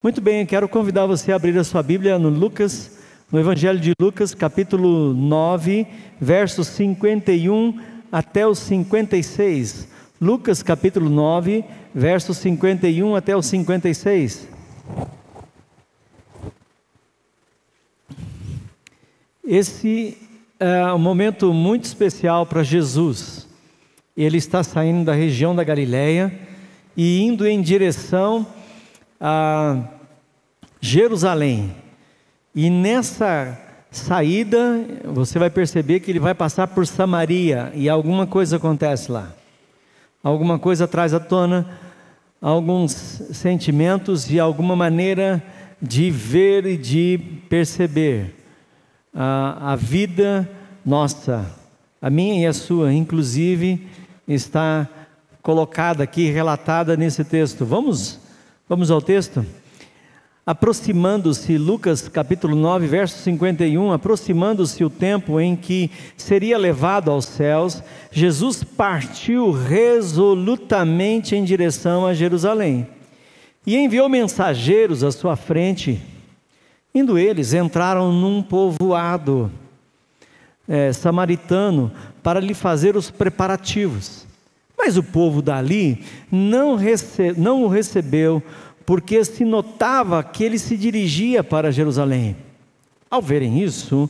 Muito bem, eu quero convidar você a abrir a sua Bíblia no Evangelho de Lucas, capítulo 9, versos 51 até os 56. Lucas, capítulo 9, versos 51 até os 56. Esse é um momento muito especial para Jesus. Ele está saindo da região da Galileia e indo em direção a Jerusalém. E nessa saída, você vai perceber que ele vai passar por Samaria, e alguma coisa acontece lá. Alguma coisa traz à tona alguns sentimentos e alguma maneira de ver e de perceber a vida nossa, a minha e a sua, inclusive, está colocada aqui, relatada nesse texto. Vamos ao texto? Aproximando-se, Lucas capítulo 9, verso 51, aproximando-se o tempo em que seria levado aos céus, Jesus partiu resolutamente em direção a Jerusalém, e enviou mensageiros à sua frente. Indo eles, entraram num povoado samaritano, para lhe fazer os preparativos. Mas o povo dali não o recebeu, porque se notava que ele se dirigia para Jerusalém. Ao verem isso,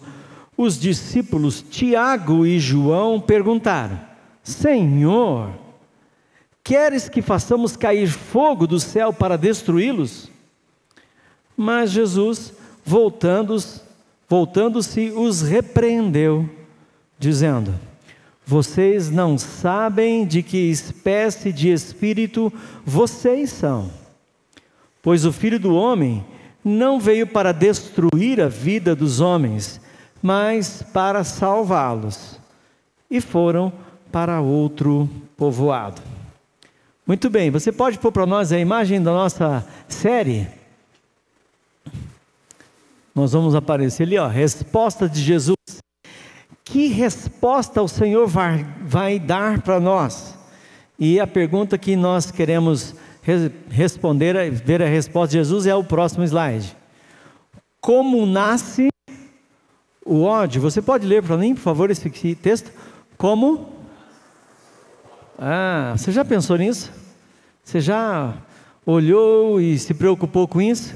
os discípulos Tiago e João perguntaram: Senhor, queres que façamos cair fogo do céu para destruí-los? Mas Jesus, voltando-se, os repreendeu, dizendo: vocês não sabem de que espécie de espírito vocês são, pois o Filho do Homem não veio para destruir a vida dos homens, mas para salvá-los. E foram para outro povoado. Muito bem, você pode pôr para nós a imagem da nossa série? Nós vamos aparecer ali, resposta de Jesus. Que resposta o Senhor vai dar para nós? E a pergunta que nós queremos responder, ver a resposta de Jesus, é o próximo slide. Como nasce o ódio? Você pode ler para mim, por favor, esse texto? Como? Você já pensou nisso? Você já olhou e se preocupou com isso?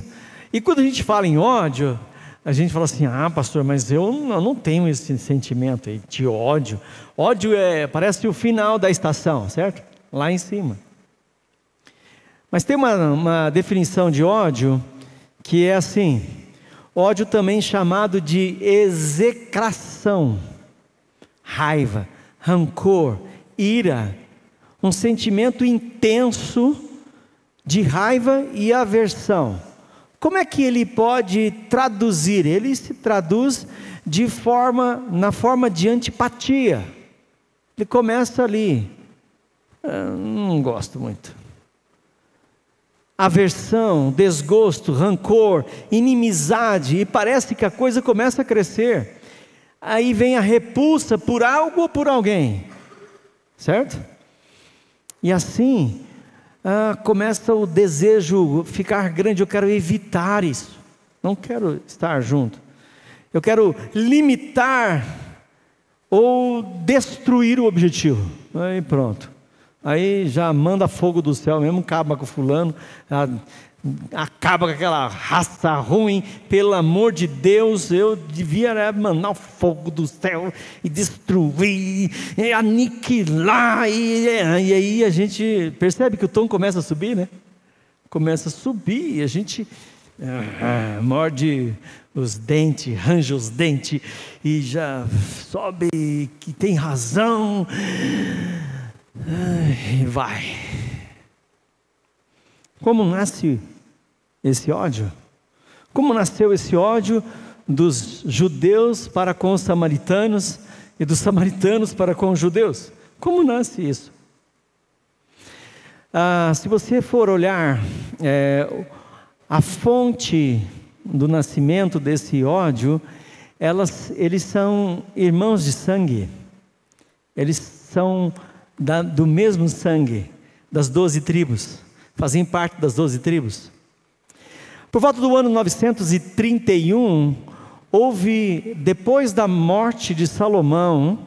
E quando a gente fala em ódio, a gente fala assim: pastor, mas eu não tenho esse sentimento aí de ódio. Ódio parece o final da estação, certo? Lá em cima. Mas tem uma definição de ódio que é assim: ódio também chamado de execração, raiva, rancor, ira, um sentimento intenso de raiva e aversão. Como é que ele pode traduzir? Ele se traduz na forma de antipatia. Ele começa ali: não gosto muito. Aversão, desgosto, rancor, inimizade, e parece que a coisa começa a crescer. Aí vem a repulsa por algo ou por alguém, certo? E assim começa o desejo ficar grande. Eu quero evitar isso, não quero estar junto, eu quero limitar ou destruir o objetivo. Aí pronto, aí já manda fogo do céu mesmo, acaba com fulano, acaba com aquela raça ruim. Pelo amor de Deus, eu devia mandar o fogo do céu e destruir, e aniquilar, e aí a gente percebe que o tom começa a subir, né? Começa a subir, e a gente morde os dentes, arranja os dentes, e já sobe que tem razão, e vai. Como nasce esse ódio? Como nasceu esse ódio dos judeus para com os samaritanos e dos samaritanos para com os judeus? Como nasce isso? Se você for olhar a fonte do nascimento desse ódio, eles são irmãos de sangue. Eles são do mesmo sangue, das 12 tribos. Fazem parte das 12 tribos. Por volta do ano 931, houve, depois da morte de Salomão,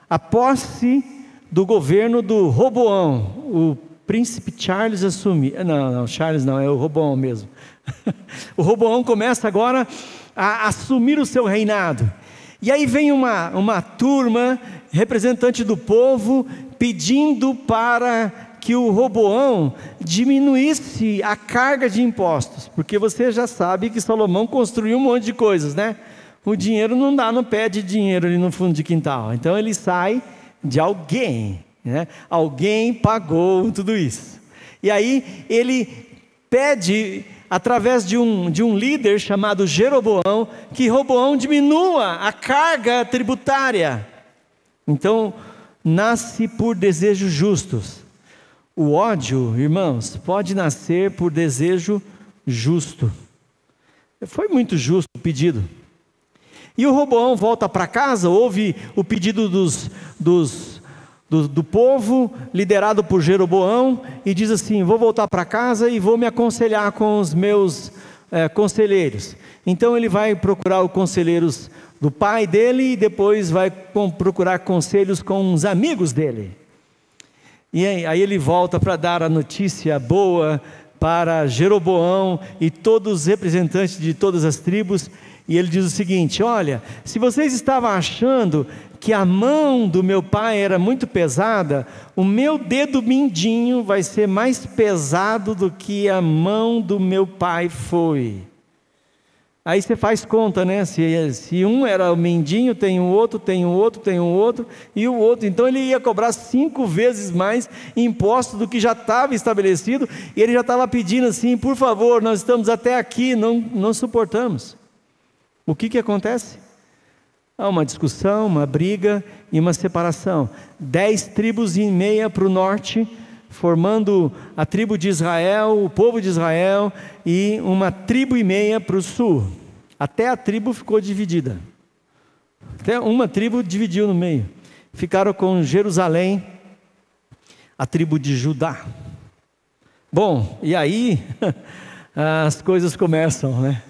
a posse do governo do Roboão. O príncipe Charles assume, não, Charles não, é o Roboão mesmo. O Roboão começa agora a assumir o seu reinado. E aí vem uma turma, representante do povo, pedindo para que o Roboão diminuísse a carga de impostos, porque você já sabe que Salomão construiu um monte de coisas, né? O dinheiro não dá, não pede dinheiro ali no fundo de quintal, então ele sai de alguém, né? Alguém pagou tudo isso, e aí ele pede, através de um líder chamado Jeroboão, que Roboão diminua a carga tributária. Então, nasce por desejos justos. O ódio, irmãos, pode nascer por desejo justo. Foi muito justo o pedido. E o Roboão volta para casa, ouve o pedido do povo, liderado por Jeroboão, e diz assim: vou voltar para casa e vou me aconselhar com os meus conselheiros. Então ele vai procurar os conselheiros do pai dele, e depois vai procurar conselhos com os amigos dele. E aí ele volta para dar a notícia boa para Jeroboão e todos os representantes de todas as tribos, e ele diz o seguinte: olha, se vocês estavam achando que a mão do meu pai era muito pesada, o meu dedo mindinho vai ser mais pesado do que a mão do meu pai foi. Aí você faz conta, né? Se um era o mindinho, tem um outro, tem um outro, tem um outro, e o outro. Então ele ia cobrar 5 vezes mais imposto do que já estava estabelecido, e ele já estava pedindo assim: por favor, nós estamos até aqui, não suportamos. O que acontece? Há uma discussão, uma briga e uma separação. 10 tribos e meia para o norte, formando a tribo de Israel, o povo de Israel, e uma tribo e meia para o sul. Até a tribo ficou dividida. Até uma tribo dividiu no meio. Ficaram com Jerusalém, a tribo de Judá. Bom, e aí as coisas começam, né?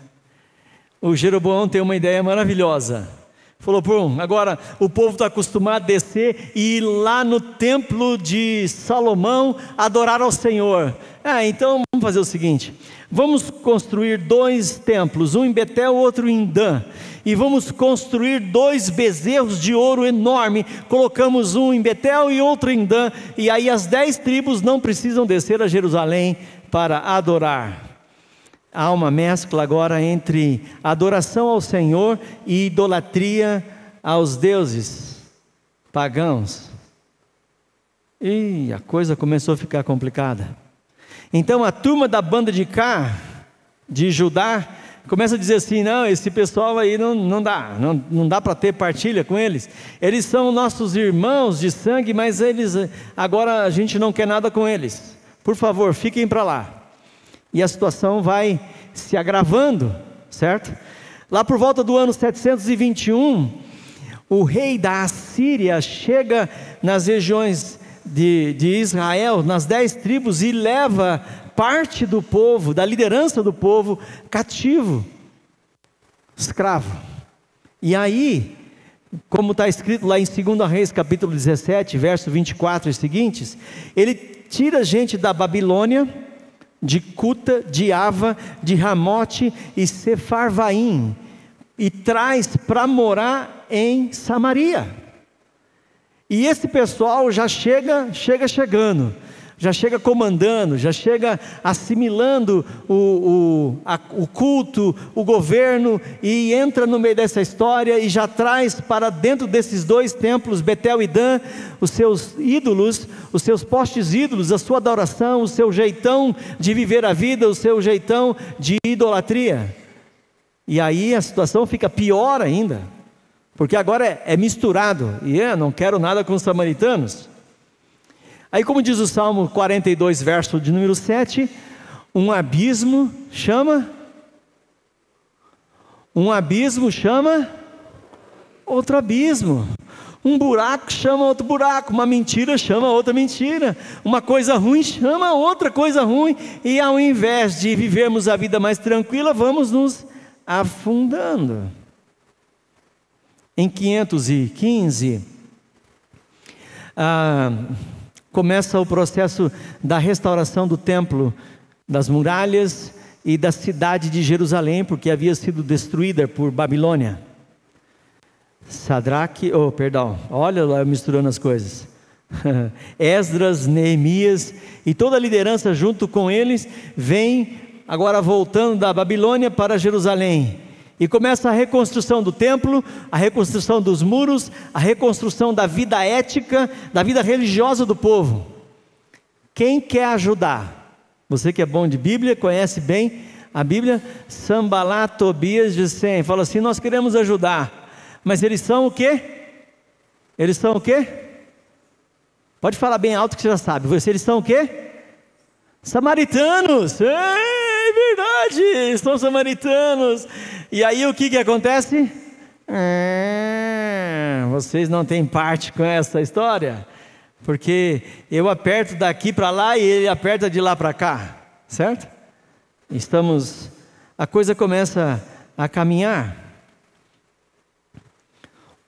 O Jeroboão tem uma ideia maravilhosa. Falou: agora o povo está acostumado a descer e ir lá no templo de Salomão adorar ao Senhor. Então vamos fazer o seguinte: vamos construir 2 templos, um em Betel, outro em Dan, e vamos construir 2 bezerros de ouro enorme. Colocamos um em Betel e outro em Dan, e aí as 10 tribos não precisam descer a Jerusalém para adorar. Há uma mescla agora entre adoração ao Senhor e idolatria aos deuses pagãos. E a coisa começou a ficar complicada. Então a turma da banda de cá, de Judá, começa a dizer assim: não, esse pessoal aí não dá para ter partilha com eles. Eles são nossos irmãos de sangue, mas agora a gente não quer nada com eles. Por favor, fiquem para lá. E a situação vai se agravando, certo? Lá por volta do ano 721, o rei da Assíria chega nas regiões de Israel, nas 10 tribos, e leva parte do povo, da liderança do povo, cativo, escravo. E aí, como está escrito lá em 2 Reis capítulo 17, verso 24 e seguintes, ele tira gente da Babilônia, de Cuta, de Ava, de Ramote e Sefarvaim, e traz para morar em Samaria. E esse pessoal já chegando, já chega comandando, já chega assimilando o culto, o governo, e entra no meio dessa história e já traz para dentro desses 2 templos, Betel e Dan, os seus ídolos, os seus postes ídolos, a sua adoração, o seu jeitão de viver a vida, o seu jeitão de idolatria. E aí a situação fica pior ainda, porque agora é misturado, e eu não quero nada com os samaritanos. Aí, como diz o Salmo 42, verso de número 7, um abismo chama outro abismo. Um buraco chama outro buraco, uma mentira chama outra mentira, uma coisa ruim chama outra coisa ruim, e ao invés de vivermos a vida mais tranquila, vamos nos afundando. Em 515, começa o processo da restauração do templo, das muralhas e da cidade de Jerusalém, porque havia sido destruída por Babilônia. Olha lá eu misturando as coisas. Esdras, Neemias e toda a liderança junto com eles, vem agora voltando da Babilônia para Jerusalém. E começa a reconstrução do templo, a reconstrução dos muros, a reconstrução da vida ética, da vida religiosa do povo. Quem quer ajudar? Você que é bom de Bíblia, conhece bem a Bíblia. Sambalat, Tobias, Gesem, fala assim: nós queremos ajudar, mas eles são o quê? Eles são o quê? Pode falar bem alto que você já sabe. Eles são o quê? Samaritanos. É verdade, são samaritanos. E aí o que acontece? Vocês não têm parte com essa história, porque eu aperto daqui para lá e ele aperta de lá para cá, certo? A coisa começa a caminhar.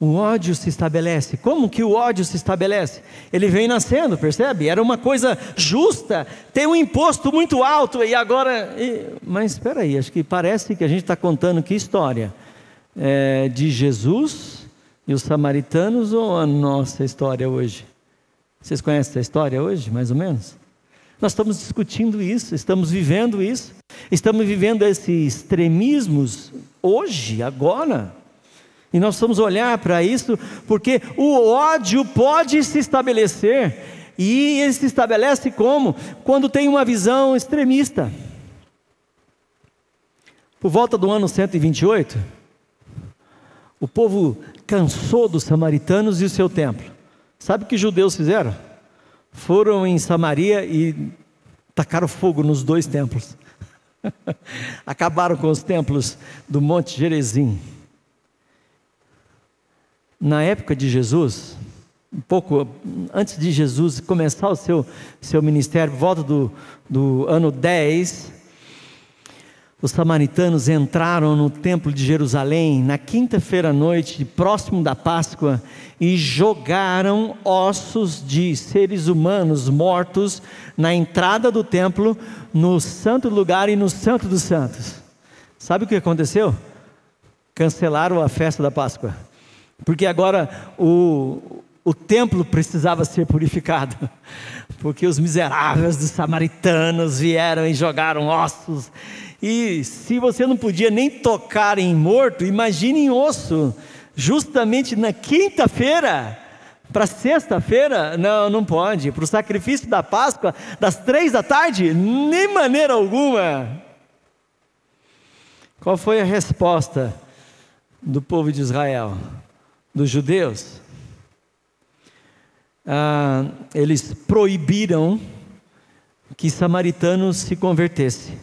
O ódio se estabelece. Como que o ódio se estabelece? Ele vem nascendo, percebe? Era uma coisa justa, tem um imposto muito alto e agora... Mas espera aí, acho que parece que a gente está contando que história? De Jesus e os samaritanos ou a nossa história hoje? Vocês conhecem essa história hoje, mais ou menos? Nós estamos discutindo isso, estamos vivendo isso, estamos vivendo esses extremismos hoje, agora. E nós vamos olhar para isso, porque o ódio pode se estabelecer, e ele se estabelece como? Quando tem uma visão extremista. Por volta do ano 128, o povo cansou dos samaritanos e o seu templo. Sabe o que os judeus fizeram? Foram em Samaria e tacaram fogo nos 2 templos. Acabaram com os templos do Monte Gerizim. Na época de Jesus, um pouco antes de Jesus começar o seu ministério, por volta do ano 10, os samaritanos entraram no templo de Jerusalém, na quinta-feira à noite, próximo da Páscoa, e jogaram ossos de seres humanos mortos na entrada do templo, no santo lugar e no santo dos santos. Sabe o que aconteceu? Cancelaram a festa da Páscoa. Porque agora o templo precisava ser purificado, porque os miseráveis dos samaritanos vieram e jogaram ossos, e se você não podia nem tocar em morto, imagine em osso, justamente na quinta-feira, para sexta-feira, não pode, para o sacrifício da Páscoa, das 3 da tarde, nem maneira alguma. Qual foi a resposta do povo de Israel? Dos judeus? Eles proibiram que samaritanos se convertessem.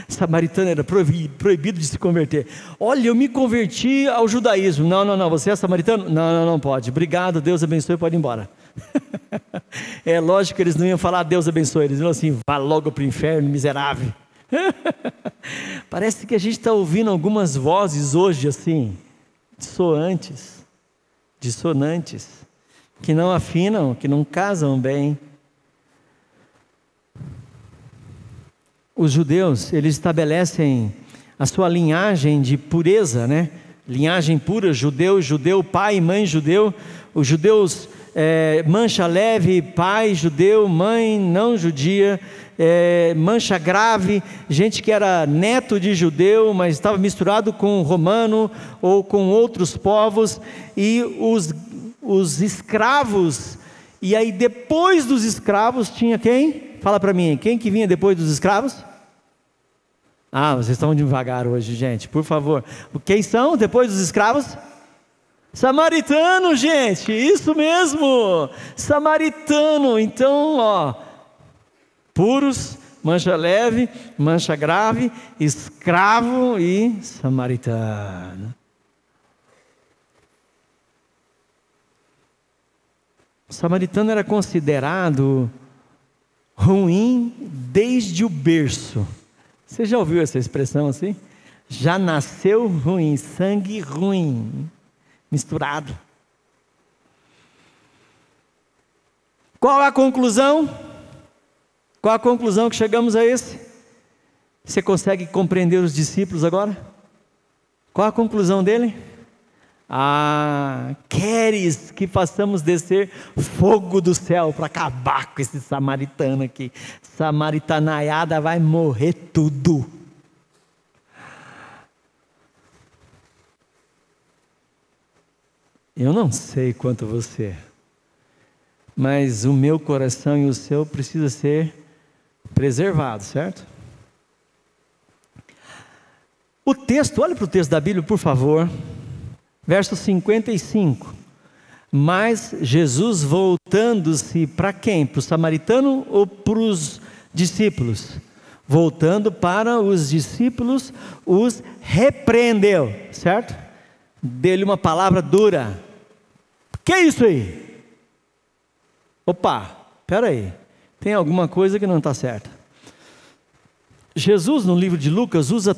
Samaritano era proibido de se converter. Olha, eu me converti ao judaísmo. Não, você é samaritano? Não pode. Obrigado, Deus abençoe, pode ir embora. É lógico que eles não iam falar Deus abençoe, eles iam assim: vá logo para o inferno, miserável. Parece que a gente está ouvindo algumas vozes hoje assim, dissonantes, que não afinam, que não casam bem. Os judeus, eles estabelecem a sua linhagem de pureza, né? Linhagem pura, judeu, pai e mãe judeu. Os judeus, mancha leve, pai judeu, mãe não judia, mancha grave, gente que era neto de judeu, mas estava misturado com romano ou com outros povos, e os escravos. E aí depois dos escravos tinha quem? Fala para mim, quem que vinha depois dos escravos? Vocês estão devagar hoje, gente, por favor. Quem são depois dos escravos? Samaritano, gente, isso mesmo, samaritano. Então, puros, mancha leve, mancha grave, escravo e samaritano. O samaritano era considerado ruim desde o berço. Você já ouviu essa expressão assim? Já nasceu ruim, sangue ruim, misturado. Qual a conclusão? Qual a conclusão que chegamos a esse? Você consegue compreender os discípulos agora? Qual a conclusão dele? Queres que façamos descer fogo do céu para acabar com esse samaritano aqui? Samaritanaiada vai morrer tudo. Eu não sei quanto você, mas o meu coração e o seu precisa ser preservado, certo? O texto, olha para o texto da Bíblia, por favor. Verso 55. Mas Jesus, voltando-se para quem? Para o samaritano ou para os discípulos? Voltando para os discípulos, os repreendeu, certo? Deu-lhe uma palavra dura. Que é isso aí? Opa, espera aí, tem alguma coisa que não está certa. Jesus, no livro de Lucas, usa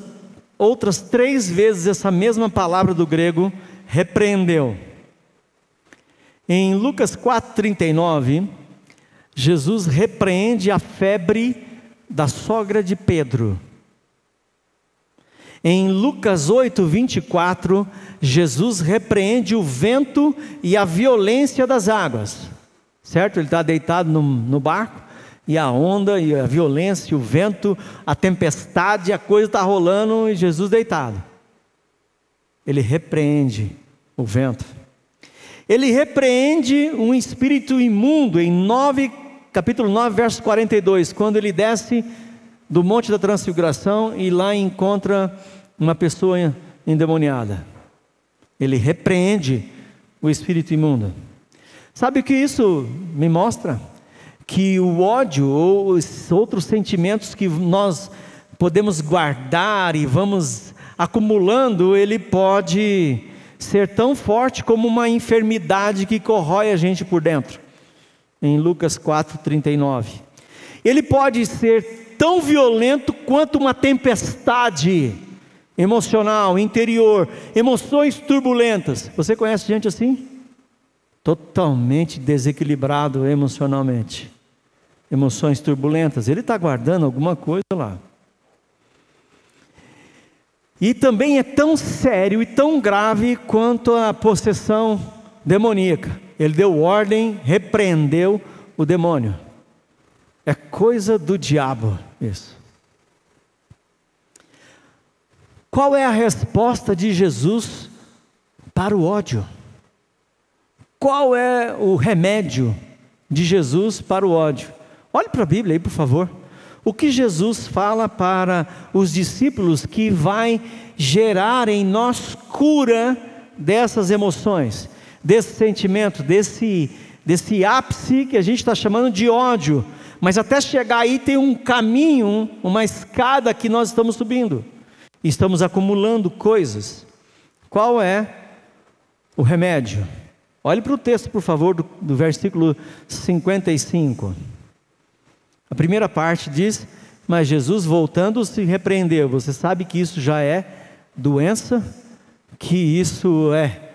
outras 3 vezes essa mesma palavra do grego, repreendeu. Em Lucas 4,39, Jesus repreende a febre da sogra de Pedro. Em Lucas 8,24, Jesus repreende o vento e a violência das águas. Certo? Ele está deitado no barco, e a onda, e a violência, o vento, a tempestade, a coisa está rolando, e Jesus deitado. Ele repreende o vento. Ele repreende um espírito imundo em capítulo 9, verso 42, quando ele desce do Monte da Transfiguração e lá encontra uma pessoa endemoniada. Ele repreende o espírito imundo. Sabe o que isso me mostra? Que o ódio ou os outros sentimentos que nós podemos guardar e vamos acumulando, ele pode ser tão forte como uma enfermidade que corrói a gente por dentro. Em Lucas 4,39. Ele pode ser tão violento quanto uma tempestade emocional, interior, emoções turbulentas. Você conhece gente assim? Totalmente desequilibrado emocionalmente, emoções turbulentas. Ele está guardando alguma coisa lá. E também é tão sério e tão grave quanto a possessão demoníaca. Ele deu ordem, repreendeu o demônio. É coisa do diabo isso. Qual é a resposta de Jesus para o ódio? Qual é o remédio de Jesus para o ódio? Olhe para a Bíblia aí, por favor. O que Jesus fala para os discípulos que vai gerar em nós cura dessas emoções, desse sentimento, desse ápice que a gente está chamando de ódio. Mas até chegar aí tem um caminho, uma escada que nós estamos subindo. Estamos acumulando coisas. Qual é o remédio? Olhe para o texto, por favor, do versículo 55. A primeira parte diz: mas Jesus, voltando, se repreendeu. Você sabe que isso já é doença, que isso é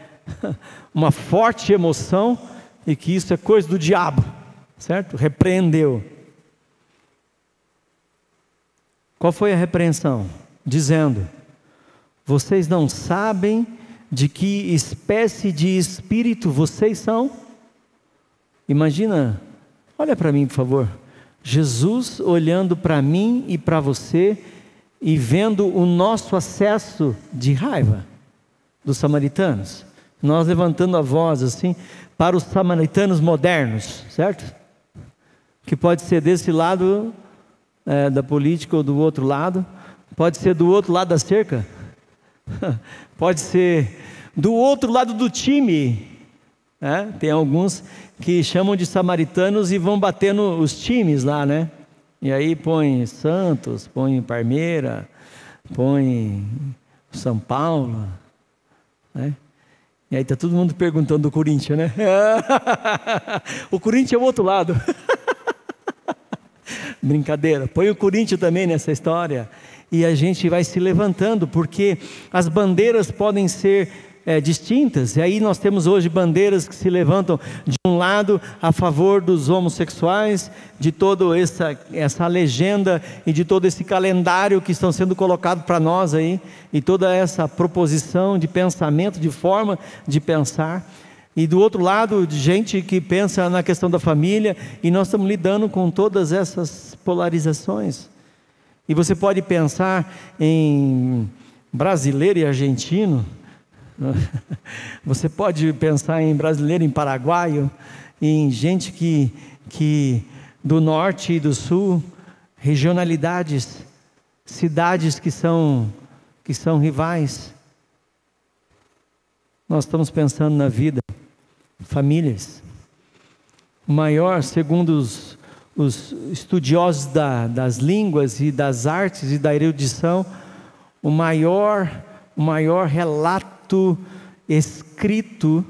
uma forte emoção e que isso é coisa do diabo, certo? Repreendeu. Qual foi a repreensão? Dizendo: vocês não sabem de que espécie de espírito vocês são? Imagina, olha para mim, por favor. Jesus olhando para mim e para você e vendo o nosso acesso de raiva dos samaritanos. Nós levantando a voz assim para os samaritanos modernos, certo? Que pode ser desse lado da política ou do outro lado, pode ser do outro lado da cerca, pode ser do outro lado do time. Tem alguns que chamam de samaritanos e vão batendo os times lá, né? E aí põe Santos, põe Parmeira, põe São Paulo, né? E aí está todo mundo perguntando do Corinthians, né? O Corinthians é o outro lado. Brincadeira, põe o Corinthians também nessa história. E a gente vai se levantando, porque as bandeiras podem ser distintas. E aí nós temos hoje bandeiras que se levantam de um lado a favor dos homossexuais, de toda essa legenda e de todo esse calendário que estão sendo colocados para nós aí, e toda essa proposição de pensamento, de forma de pensar. E do outro lado, de gente que pensa na questão da família, e nós estamos lidando com todas essas polarizações. E você pode pensar em brasileiro e argentino, você pode pensar em brasileiro, em paraguaio, em gente que do norte e do sul, regionalidades, cidades que são rivais. Nós estamos pensando na vida, famílias. O maior, segundo os estudiosos das línguas e das artes e da erudição, o maior relato escrito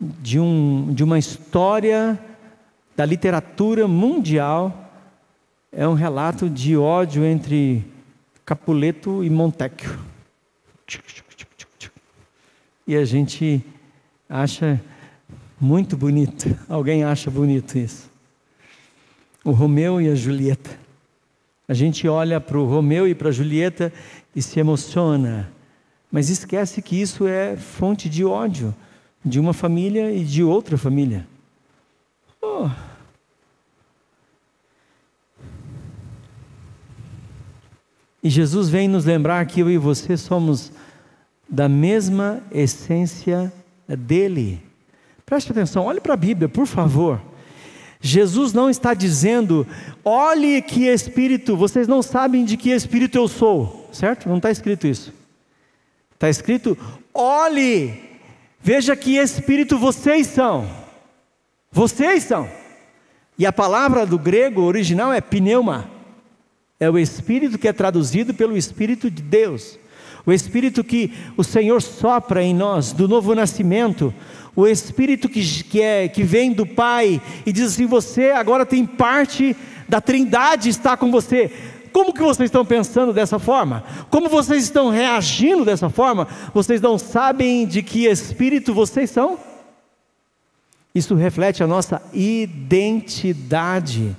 de uma história da literatura mundial é um relato de ódio entre Capuleto e Montecchio. E a gente acha muito bonito. Alguém acha bonito isso? O Romeu e a Julieta. A gente olha para o Romeu e para a Julieta e se emociona, mas esquece que isso é fonte de ódio de uma família e de outra família. E Jesus vem nos lembrar que eu e você somos da mesma essência dele. Preste atenção, olhe para a Bíblia, por favor. Jesus não está dizendo, olhe que espírito, vocês não sabem de que espírito eu sou, certo? Não está escrito isso. Está escrito, olhe, veja que espírito vocês são. Vocês são. E a palavra do grego original é pneuma. É o espírito que é traduzido pelo Espírito de Deus. O espírito que o Senhor sopra em nós, do novo nascimento. O espírito que vem do Pai e diz assim, você agora tem parte da Trindade, está com você. Como que vocês estão pensando dessa forma? Como vocês estão reagindo dessa forma? Vocês não sabem de que espírito vocês são? Isso reflete a nossa identidade.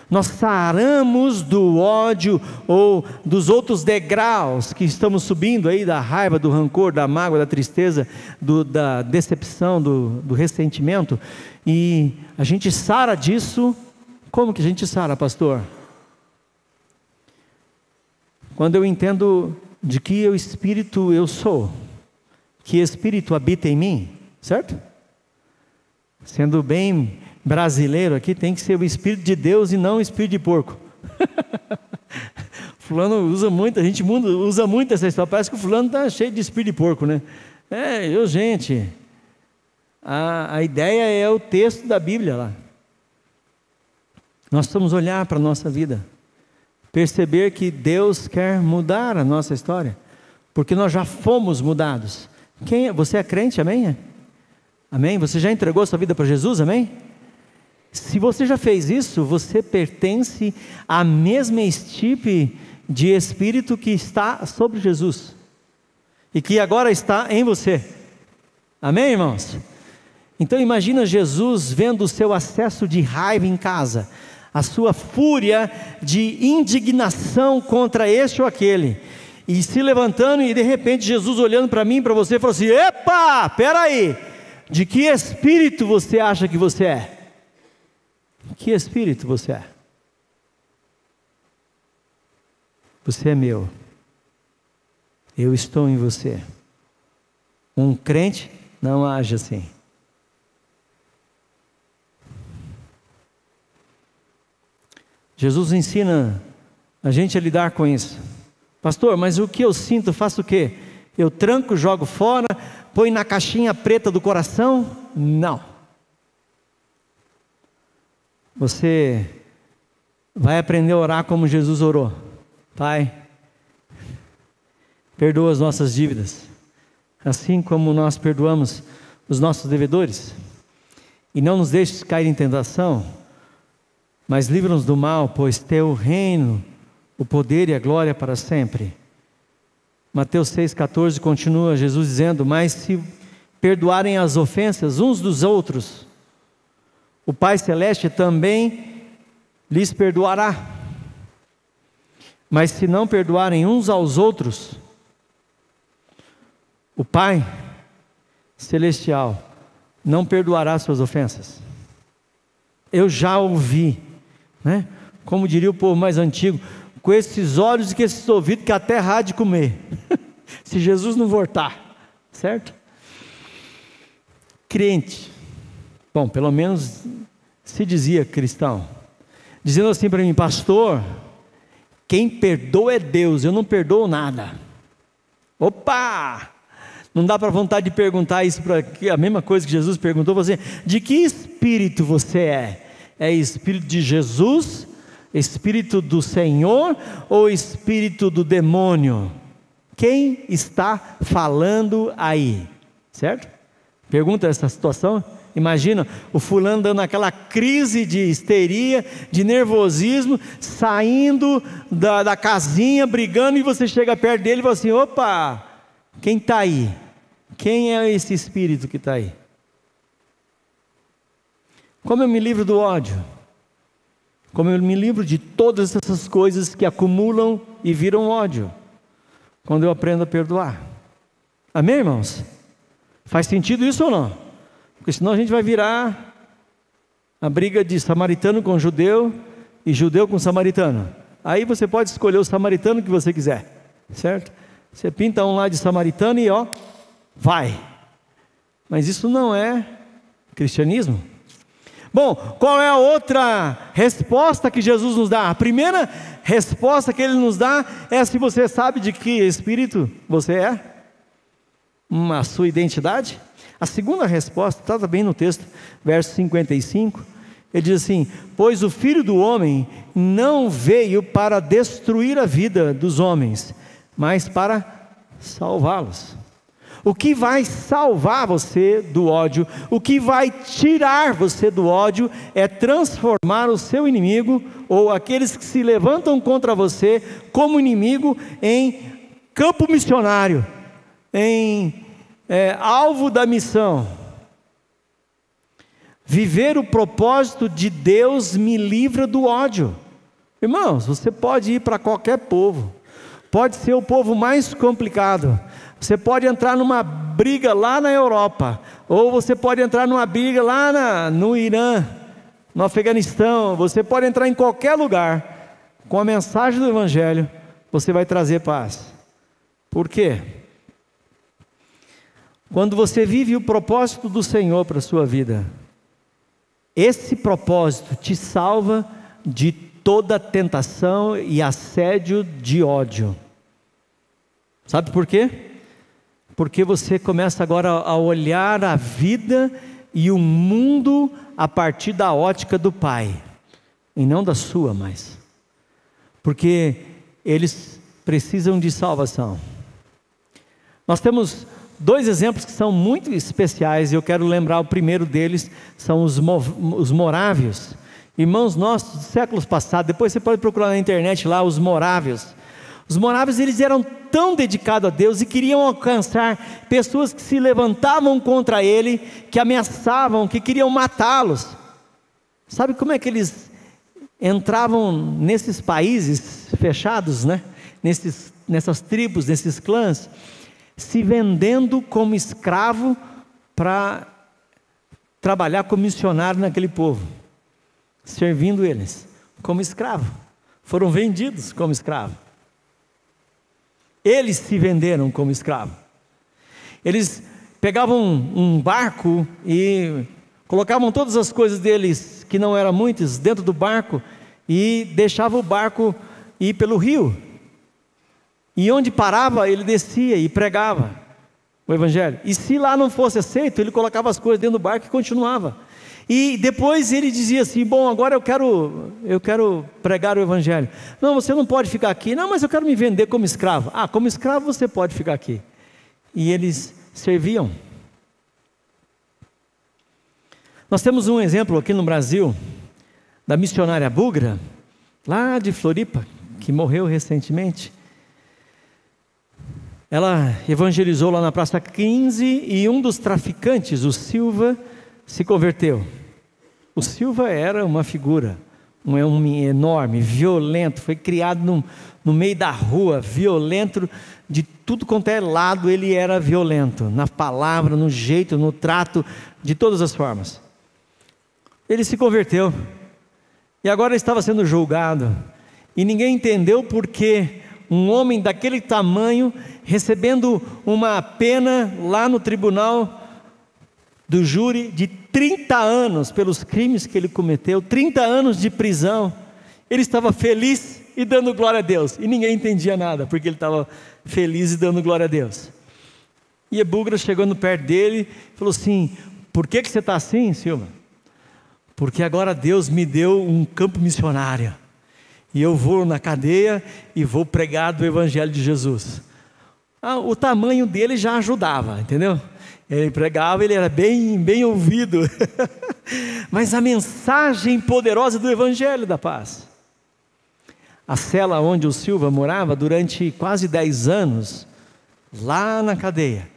Nós saramos do ódio ou dos outros degraus que estamos subindo aí, da raiva, do rancor, da mágoa, da tristeza, da decepção, do ressentimento, e a gente sara disso. Como que a gente sara, pastor? Quando eu entendo de que espírito eu sou, que espírito habita em mim, certo? Sendo bem brasileiro aqui, tem que ser o Espírito de Deus e não o Espírito de porco. Fulano usa muito, a gente usa muito essa história, parece que o fulano está cheio de espírito de porco, né? Gente, a ideia é o texto da Bíblia lá. Nós precisamos olhar para a nossa vida, perceber que Deus quer mudar a nossa história, porque nós já fomos mudados. Você é crente, amém? Amém? Você já entregou sua vida para Jesus, amém? Se você já fez isso, você pertence à mesma estirpe de espírito que está sobre Jesus, e que agora está em você, amém, irmãos? Então imagina Jesus vendo o seu acesso de raiva em casa, a sua fúria de indignação contra este ou aquele, e se levantando, e de repente Jesus olhando para mim, para você, falou assim, epa, peraí, de que espírito você acha que você é? Que espírito você é? Você é meu, eu estou em você. Um crente não age assim. Jesus ensina a gente a lidar com isso. Pastor, mas o que eu sinto, faço o quê? Eu tranco, jogo fora, põe na caixinha preta do coração? Não. Você vai aprender a orar como Jesus orou. Pai, perdoa as nossas dívidas, assim como nós perdoamos os nossos devedores, e não nos deixes cair em tentação, mas livra-nos do mal, pois teu o reino, o poder e a glória para sempre. Mateus 6,14 continua Jesus dizendo: mas se perdoarem as ofensas uns dos outros, o Pai Celeste também lhes perdoará. Mas se não perdoarem uns aos outros, o Pai Celestial não perdoará suas ofensas. Eu já ouvi, né? Como diria o povo mais antigo, com esses olhos e com esses ouvidos que a terra há de comer, se Jesus não voltar, certo? Crente, bom, pelo menos se dizia cristão, dizendo assim para mim: pastor, quem perdoa é Deus, eu não perdoo nada. Opa! Não dá para vontade de perguntar isso, para a mesma coisa que Jesus perguntou você: de que espírito você é? É espírito de Jesus, espírito do Senhor ou espírito do demônio? Quem está falando aí? Certo? Pergunta essa situação. Imagina o fulano dando aquela crise de histeria, de nervosismo, saindo da casinha, brigando, e você chega perto dele e fala assim: opa, quem está aí? Quem é esse espírito que está aí? Como eu me livro do ódio? Como eu me livro de todas essas coisas que acumulam e viram ódio? Quando eu aprendo a perdoar. Amém, irmãos? Faz sentido isso ou não? Porque senão a gente vai virar a briga de samaritano com judeu e judeu com samaritano. Aí você pode escolher o samaritano que você quiser, certo? Você pinta um lá de samaritano e ó, vai. Mas isso não é cristianismo. Bom, qual é a outra resposta que Jesus nos dá? A primeira resposta que Ele nos dá é se você sabe de que espírito você é, a sua identidade. A segunda resposta está também no texto, verso 55, ele diz assim: pois o Filho do Homem não veio para destruir a vida dos homens, mas para salvá-los. O que vai salvar você do ódio, o que vai tirar você do ódio, é transformar o seu inimigo, ou aqueles que se levantam contra você, como inimigo, em campo missionário, em alvo da missão. Viver o propósito de Deus me livra do ódio. Irmãos, você pode ir para qualquer povo, pode ser o povo mais complicado, você pode entrar numa briga lá na Europa, ou você pode entrar numa briga lá no Irã, no Afeganistão, você pode entrar em qualquer lugar, com a mensagem do Evangelho, você vai trazer paz. Por quê? Quando você vive o propósito do Senhor para a sua vida, esse propósito te salva de toda tentação e assédio de ódio. Sabe por quê? Porque você começa agora a olhar a vida e o mundo a partir da ótica do Pai, e não da sua mais. Porque eles precisam de salvação. Nós temos dois exemplos que são muito especiais, e eu quero lembrar o primeiro deles, são os morávios. Irmãos nossos dos séculos passados, depois você pode procurar na internet lá, os morávios. Os morávios, eles eram tão dedicados a Deus e queriam alcançar pessoas que se levantavam contra ele, que ameaçavam, que queriam matá-los. Sabe como é que eles entravam nesses países fechados, né? Nessas tribos, nesses clãs, se vendendo como escravo para trabalhar como missionário naquele povo, servindo eles como escravo. Foram vendidos como escravo. Eles se venderam como escravo. Eles pegavam um barco e colocavam todas as coisas deles, que não eram muitas, dentro do barco, e deixavam o barco ir pelo rio. E onde parava, ele descia e pregava o Evangelho. E se lá não fosse aceito, ele colocava as coisas dentro do barco e continuava. E depois ele dizia assim: bom, agora eu quero pregar o Evangelho. Não, você não pode ficar aqui. Não, mas eu quero me vender como escravo. Ah, como escravo você pode ficar aqui. E eles serviam. Nós temos um exemplo aqui no Brasil, da missionária Bugra, lá de Floripa, que morreu recentemente. Ela evangelizou lá na Praça 15 e um dos traficantes, o Silva, se converteu. O Silva era uma figura, um homem enorme, violento, foi criado no meio da rua, violento, de tudo quanto é lado ele era violento, na palavra, no jeito, no trato, de todas as formas. Ele se converteu, e agora estava sendo julgado, e ninguém entendeu porque um homem daquele tamanho, recebendo uma pena lá no tribunal do júri de 30 anos, pelos crimes que ele cometeu, 30 anos de prisão, ele estava feliz e dando glória a Deus, e ninguém entendia nada, porque ele estava feliz e dando glória a Deus. E a Bugra chegando perto dele, e falou assim: por que você está assim, Silva? Porque agora Deus me deu um campo missionário, e eu vou na cadeia e vou pregar do Evangelho de Jesus. O tamanho dele já ajudava, entendeu? Ele pregava, ele era bem ouvido, mas a mensagem poderosa do Evangelho da paz. A cela onde o Silva morava durante quase 10 anos, lá na cadeia,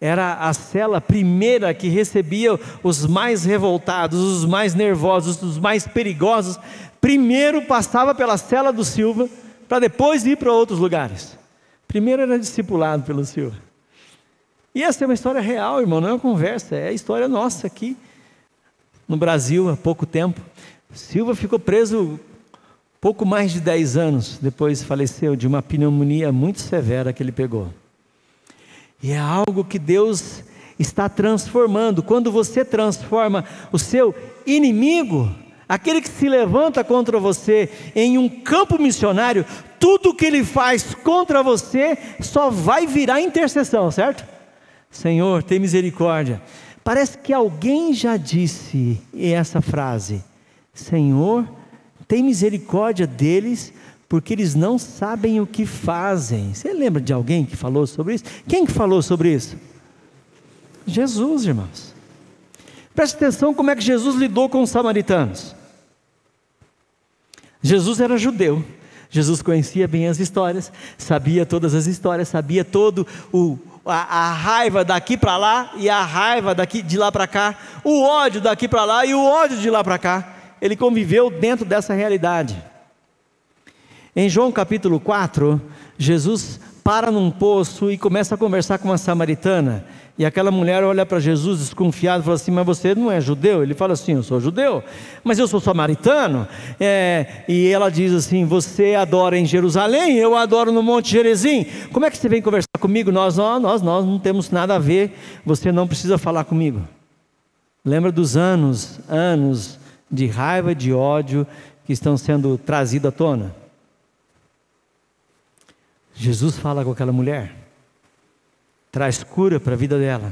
era a cela primeira que recebia os mais revoltados, os mais nervosos, os mais perigosos. Primeiro passava pela cela do Silva, para depois ir para outros lugares. Primeiro era discipulado pelo Silva. E essa é uma história real, irmão, não é uma conversa, é a história nossa aqui no Brasil há pouco tempo. Silva ficou preso pouco mais de 10 anos, depois faleceu de uma pneumonia muito severa que ele pegou. E é algo que Deus está transformando. Quando você transforma o seu inimigo, aquele que se levanta contra você, em um campo missionário, tudo que ele faz contra você só vai virar intercessão, certo? Senhor, tem misericórdia. Parece que alguém já disse essa frase: Senhor, tem misericórdia deles, porque eles não sabem o que fazem. Você lembra de alguém que falou sobre isso? Quem que falou sobre isso? Jesus, irmãos. Preste atenção como é que Jesus lidou com os samaritanos. Jesus era judeu, Jesus conhecia bem as histórias, sabia todas as histórias, sabia todo a raiva daqui para lá e a raiva de lá para cá, o ódio daqui para lá e o ódio de lá para cá. Ele conviveu dentro dessa realidade. Em João capítulo 4, Jesus para num poço e começa a conversar com uma samaritana, e aquela mulher olha para Jesus desconfiada e fala assim: mas você não é judeu? Ele fala assim: eu sou judeu, mas eu sou samaritano. E ela diz assim: você adora em Jerusalém, eu adoro no Monte Gerizim, como é que você vem conversar comigo? Nós não temos nada a ver, você não precisa falar comigo. Lembra dos anos de raiva, de ódio que estão sendo trazidos à tona? Jesus fala com aquela mulher, traz cura para a vida dela.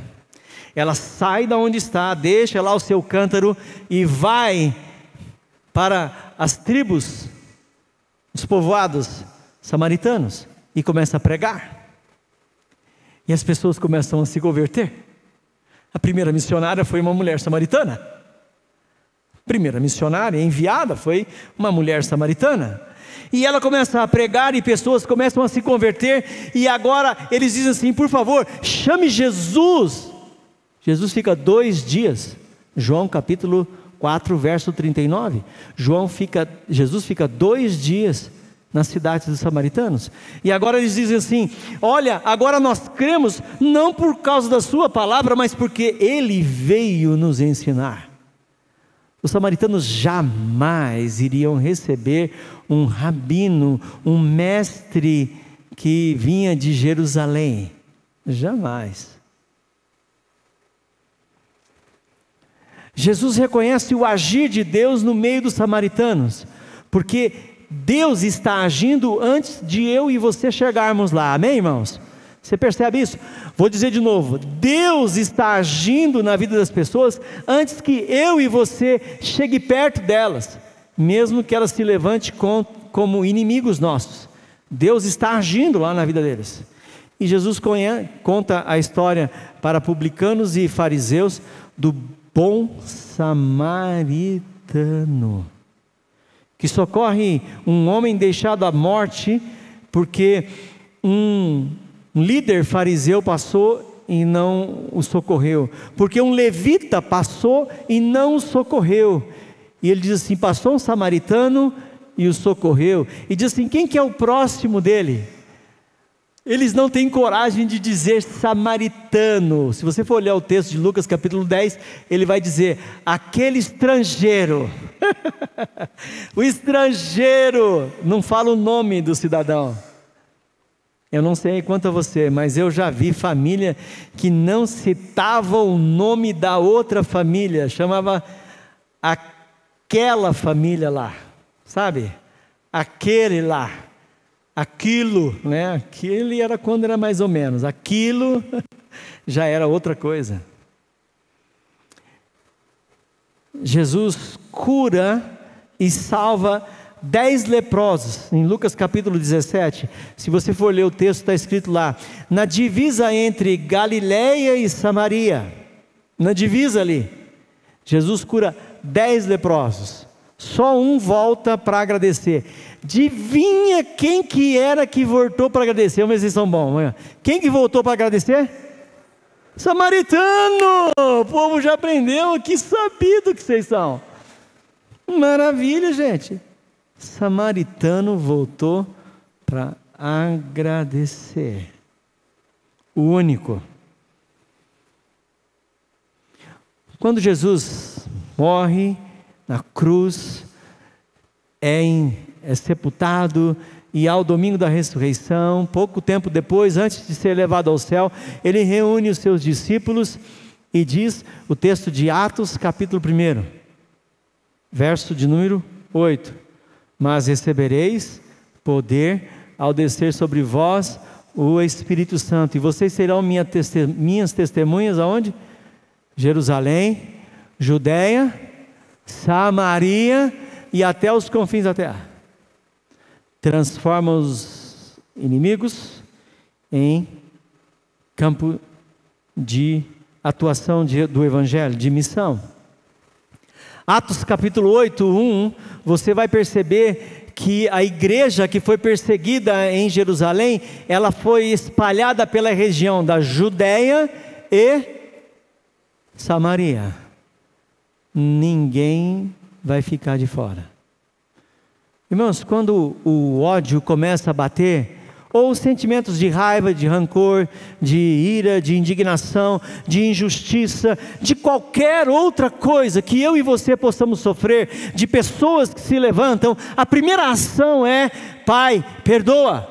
Ela sai da onde está, deixa lá o seu cântaro e vai para as tribos, os povoados samaritanos, e começa a pregar. E as pessoas começam a se converter. A primeira missionária foi uma mulher samaritana. A primeira missionária enviada foi uma mulher samaritana. E ela começa a pregar e pessoas começam a se converter. E agora eles dizem assim: por favor, chame Jesus. Jesus fica 2 dias. João capítulo 4, verso 39. Jesus fica 2 dias nas cidades dos samaritanos. E agora eles dizem assim: olha, agora nós cremos, não por causa da sua palavra, mas porque Ele veio nos ensinar. Os samaritanos jamais iriam receber um rabino, um mestre que vinha de Jerusalém. Jamais. Jesus reconhece o agir de Deus no meio dos samaritanos, porque Deus está agindo antes de eu e você chegarmos lá. Amém, irmãos? Você percebe isso? Vou dizer de novo: Deus está agindo na vida das pessoas antes que eu e você chegue perto delas, mesmo que elas se levantem como inimigos nossos. Deus está agindo lá na vida deles. E Jesus conta a história para publicanos e fariseus do bom samaritano, que socorre um homem deixado à morte, porque um líder fariseu passou e não o socorreu, porque um levita passou e não o socorreu. E ele diz assim: passou um samaritano e o socorreu. E diz assim: quem que é o próximo dele? Eles não têm coragem de dizer samaritano. Se você for olhar o texto de Lucas capítulo 10, ele vai dizer: aquele estrangeiro. O estrangeiro, não fala o nome do cidadão. Eu não sei quanto a você, mas eu já vi família que não citava o nome da outra família, chamava aquela família lá, sabe? Aquele lá, aquilo, né? Aquele era quando era mais ou menos, aquilo já era outra coisa. Jesus cura e salva 10 leprosos, em Lucas capítulo 17, se você for ler o texto, está escrito lá, na divisa entre Galileia e Samaria, na divisa ali, Jesus cura 10 leprosos, só um volta para agradecer. Adivinha quem que era que voltou para agradecer? Vamos ver se vocês são bons. Quem que voltou para agradecer? Samaritano! O povo já aprendeu, que sabido que vocês são. Maravilha, gente. Samaritano voltou para agradecer. O único. Quando Jesus morre na cruz, é sepultado, e ao domingo da ressurreição, pouco tempo depois, antes de ser levado ao céu, ele reúne os seus discípulos e diz o texto de Atos capítulo 1, verso de número 8: mas recebereis poder ao descer sobre vós o Espírito Santo, e vocês serão minhas testemunhas aonde? Jerusalém, Judeia, Samaria e até os confins da terra. Transforma os inimigos em campo de atuação do Evangelho, de missão. Atos capítulo 8, 1, você vai perceber que a igreja que foi perseguida em Jerusalém, ela foi espalhada pela região da Judeia e Samaria. Ninguém vai ficar de fora. Irmãos, quando o ódio começa a bater, ou sentimentos de raiva, de rancor, de ira, de indignação, de injustiça, de qualquer outra coisa que eu e você possamos sofrer, de pessoas que se levantam, a primeira ação é: Pai, perdoa,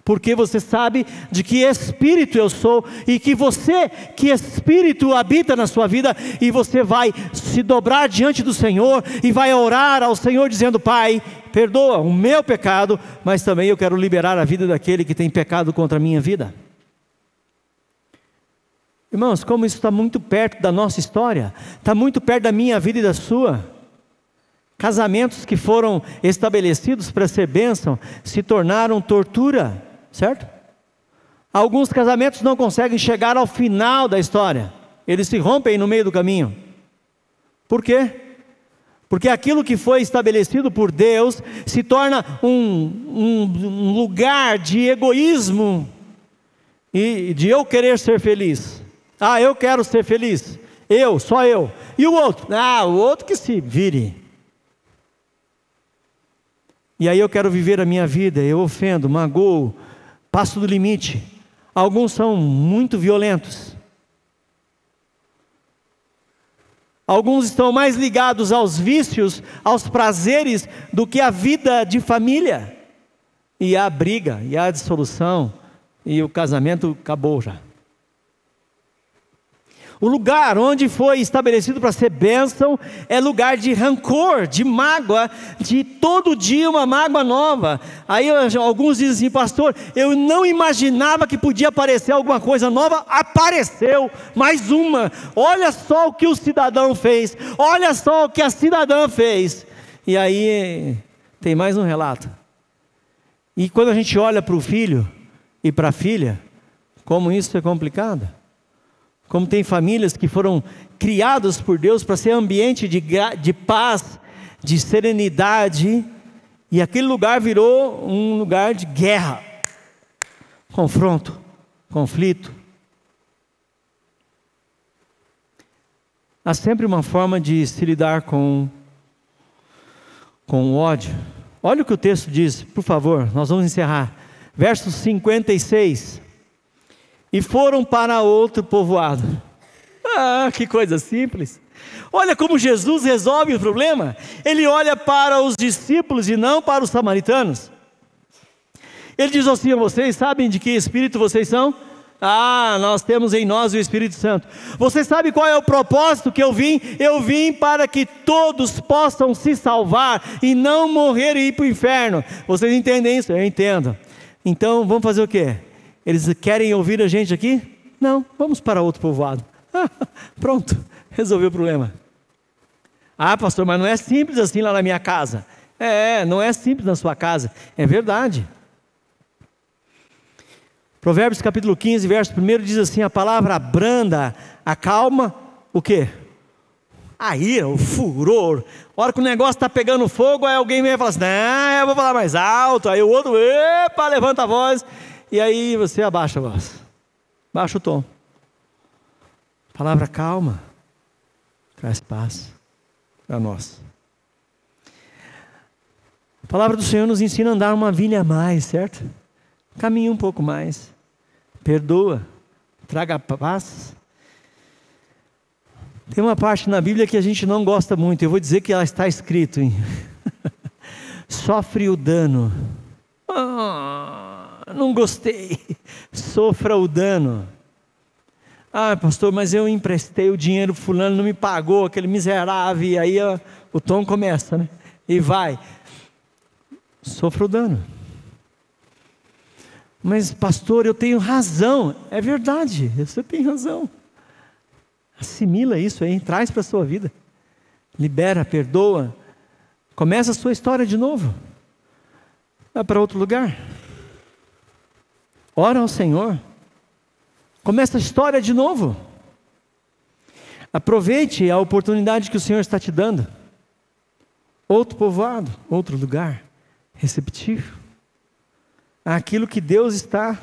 porque você sabe de que espírito eu sou, e que você, que espírito habita na sua vida, e você vai se dobrar diante do Senhor, e vai orar ao Senhor dizendo: Pai, perdoa o meu pecado, mas também eu quero liberar a vida daquele que tem pecado contra a minha vida. Irmãos, como isso está muito perto da nossa história, está muito perto da minha vida e da sua. Casamentos que foram estabelecidos para ser bênção, se tornaram tortura, certo? Alguns casamentos não conseguem chegar ao final da história, eles se rompem no meio do caminho. Por quê? Porque aquilo que foi estabelecido por Deus se torna um lugar de egoísmo e de eu querer ser feliz. Ah, eu quero ser feliz, só eu. E o outro? Ah, o outro que se vire. E aí eu quero viver a minha vida, eu ofendo, magoo, passo do limite. Alguns são muito violentos. Alguns estão mais ligados aos vícios, aos prazeres, do que à vida de família. E há briga, e há dissolução, e o casamento acabou já. O lugar onde foi estabelecido para ser bênção é lugar de rancor, de mágoa, de todo dia uma mágoa nova. Aí alguns dizem assim: pastor, eu não imaginava que podia aparecer alguma coisa nova. Apareceu mais uma. Olha só o que o cidadão fez, olha só o que a cidadã fez. E aí tem mais um relato. E quando a gente olha para o filho e para a filha, como isso é complicado. Como tem famílias que foram criadas por Deus para ser ambiente de paz, de serenidade, e aquele lugar virou um lugar de guerra, confronto, conflito. Há sempre uma forma de se lidar com o ódio. Olha o que o texto diz, por favor, nós vamos encerrar. Verso 56. E foram para outro povoado. Ah, que coisa simples. Olha como Jesus resolve o problema. Ele olha para os discípulos e não para os samaritanos. Ele diz assim: vocês sabem de que espírito vocês são? Ah, nós temos em nós o Espírito Santo. Você sabe qual é o propósito que eu vim? Eu vim para que todos possam se salvar e não morrer e ir para o inferno. Vocês entendem isso? Eu entendo. Então vamos fazer o quê? Eles querem ouvir a gente aqui? Não, vamos para outro povoado. Pronto, resolveu o problema. Ah, pastor, mas não é simples assim lá na minha casa. Não é simples na sua casa. É verdade. Provérbios capítulo 15, verso 1 diz assim: a palavra branda acalma o quê? A ira, o furor. A hora que o negócio está pegando fogo, aí alguém vem e fala assim: não, eu vou falar mais alto. Aí o outro, epa, levanta a voz. E aí você abaixa a voz, baixa o tom. A palavra calma traz paz para nós. A palavra do Senhor nos ensina a andar uma milha a mais, certo? Caminhe um pouco mais, perdoa, traga paz. Tem uma parte na Bíblia que a gente não gosta muito, eu vou dizer que ela está escrito em sofre o dano. Não gostei. Sofra o dano. Ah, pastor, mas eu emprestei o dinheiro, fulano não me pagou, aquele miserável. E aí o tom começa, né? E vai. Sofra o dano. Mas pastor, eu tenho razão. É verdade, você tem razão. Assimila isso aí, traz para a sua vida. Libera, perdoa. Começa a sua história de novo. Vai para outro lugar. Ora ao Senhor. Começa a história de novo. Aproveite a oportunidade que o Senhor está te dando. Outro povoado, outro lugar, receptivo àquilo que Deus está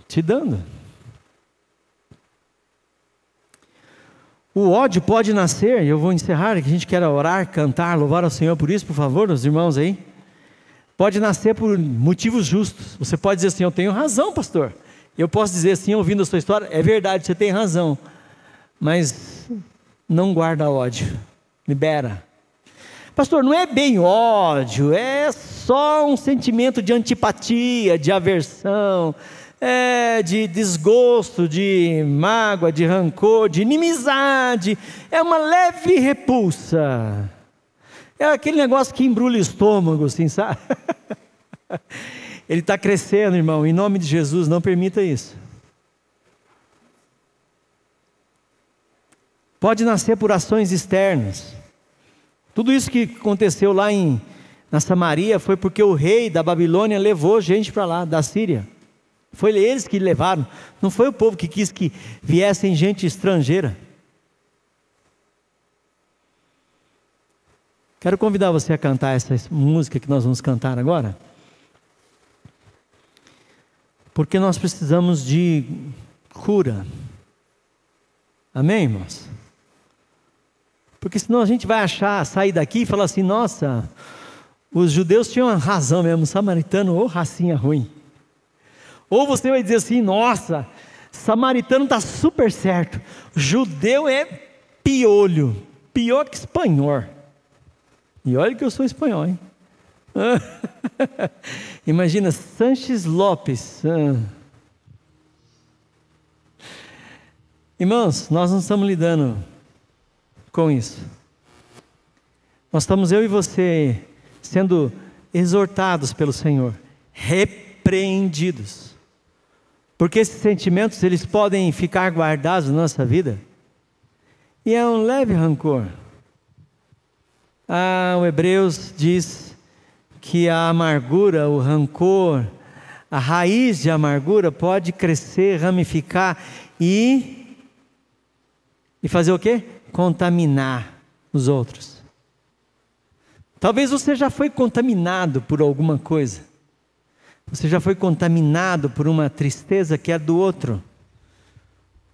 te dando. O ódio pode nascer, e eu vou encerrar, que a gente quer orar, cantar, louvar ao Senhor por isso, por favor, os irmãos aí. Pode nascer por motivos justos. Você pode dizer assim: eu tenho razão, pastor. Eu posso dizer assim, ouvindo a sua história: é verdade, você tem razão. Mas não guarda ódio, libera. Pastor, não é bem ódio, é só um sentimento de antipatia, de aversão, de desgosto, de mágoa, de rancor, de inimizade. É uma leve repulsa. É aquele negócio que embrulha o estômago, assim, sabe? Ele está crescendo, irmão. Em nome de Jesus, não permita isso. Pode nascer por ações externas. Tudo isso que aconteceu lá na Samaria foi porque o rei da Babilônia levou gente para lá, da Síria. Foi eles que levaram. Não foi o povo que quis que viessem gente estrangeira. Quero convidar você a cantar essa música que nós vamos cantar agora. Porque nós precisamos de cura. Amém, irmãos? Porque senão a gente vai sair daqui e falar assim: nossa, os judeus tinham razão mesmo, samaritano, ou racinha ruim. Ou você vai dizer assim: nossa, samaritano está super certo, judeu é piolho, pior que espanhol. E olha que eu sou espanhol, hein? Imagina, Sanches Lopes. Irmãos, nós não estamos lidando com isso. Nós estamos, eu e você, sendo exortados pelo Senhor, repreendidos, porque esses sentimentos, eles podem ficar guardados na nossa vida, e é um leve rancor. O Hebreus diz que a amargura, o rancor, A raiz de amargura pode crescer, ramificar e fazer o quê? Contaminar os outros. Talvez você já foi contaminado por alguma coisa. Você já foi contaminado por uma tristeza que é do outro,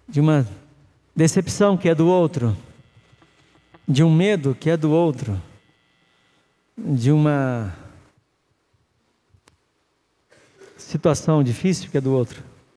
de uma decepção que é do outro, de um medo que é do outro, de uma situação difícil que é do outro.